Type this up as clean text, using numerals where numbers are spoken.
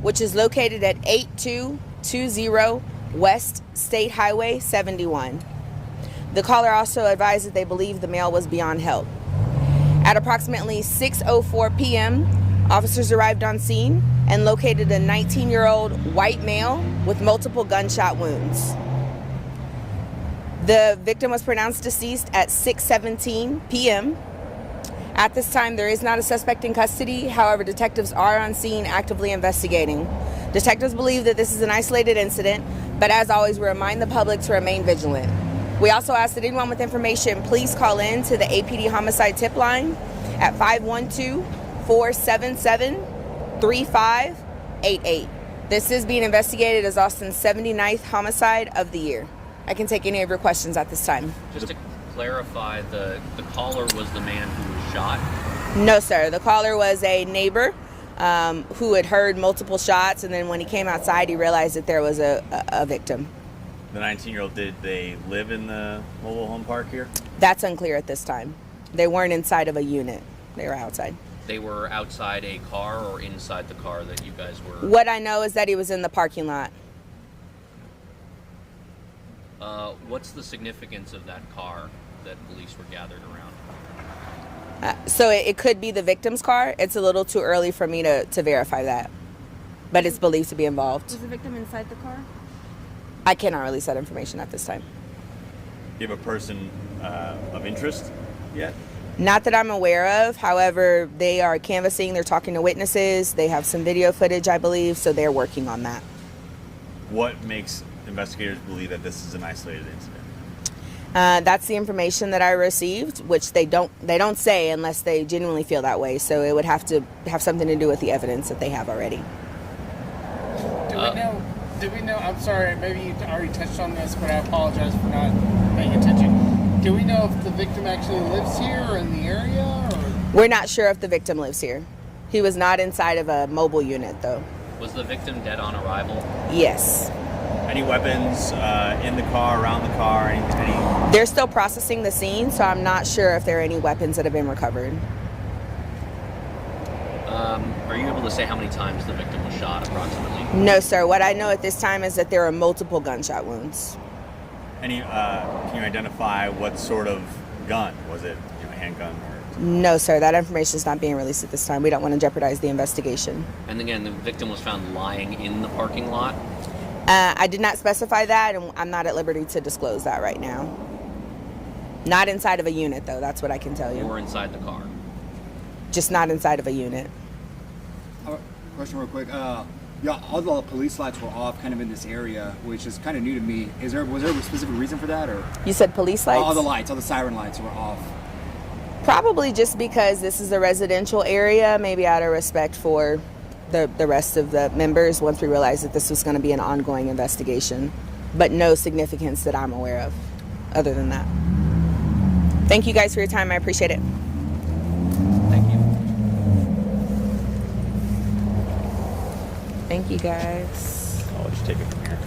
which is located at 8220 West State Highway 71. The caller also advised that they believe the male was beyond help. At approximately 6:04 p.m., officers arrived on scene and located a 19-year-old white male with multiple gunshot wounds. The victim was pronounced deceased at 6:17 p.m. At this time, there is not a suspect in custody. However, detectives are on scene actively investigating. Detectives believe that this is an isolated incident, but as always, we remind the public to remain vigilant. We also ask that anyone with information please call in to the APD homicide tip line at 512-477-3588. This is being investigated as Austin's 79th homicide of the year. I can take any of your questions at this time. Just to clarify, the caller was the man who was shot? No, sir. The caller was a neighbor who had heard multiple shots, and then when he came outside, he realized that there was a victim. The 19-year-old, did they live in the mobile home park here? That's unclear at this time. They weren't inside of a unit. They were outside. They were outside a car or inside the car that you guys were? What I know is that he was in the parking lot. What's the significance of that car that police were gathered around? So it could be the victim's car. It's a little too early for me to verify that, but it's believed to be involved. Was the victim inside the car? I cannot release that information at this time. Do you have a person of interest yet? Not that I'm aware of. However, they are canvassing. They're talking to witnesses. They have some video footage, I believe, so they're working on that. What makes investigators believe that this is an isolated incident? That's the information that I received, which they don't say unless they genuinely feel that way. So it would have to have something to do with the evidence that they have already. Do we know, I'm sorry, maybe you already touched on this, but I apologize for not paying attention. Do we know if the victim actually lives here or in the area? Or? We're not sure if the victim lives here. He was not inside of a mobile unit, though. Was the victim dead on arrival? Yes. Any weapons in the car, around the car, any? They're still processing the scene, so I'm not sure if there are any weapons that have been recovered. Are you able to say how many times the victim was shot approximately? No, sir. What I know at this time is that there are multiple gunshot wounds. Can you identify what sort of gun? Was it a handgun? Or? No, sir. That information is not being released at this time. We don't want to jeopardize the investigation. And again, the victim was found lying in the parking lot? I did not specify that, and I'm not at liberty to disclose that right now. Not inside of a unit, though. That's what I can tell you. Or inside the car? Just not inside of a unit. Question real quick. Yeah, all the police lights were off kind of in this area, which is kind of new to me. Was there a specific reason for that? Or You said police lights? All the siren lights were off. Probably just because this is a residential area, maybe out of respect for the rest of the members once we realized that this was going to be an ongoing investigation. But no significance that I'm aware of other than that. Thank you guys for your time. I appreciate it. Thank you. Thank you guys. I'll just take it from here.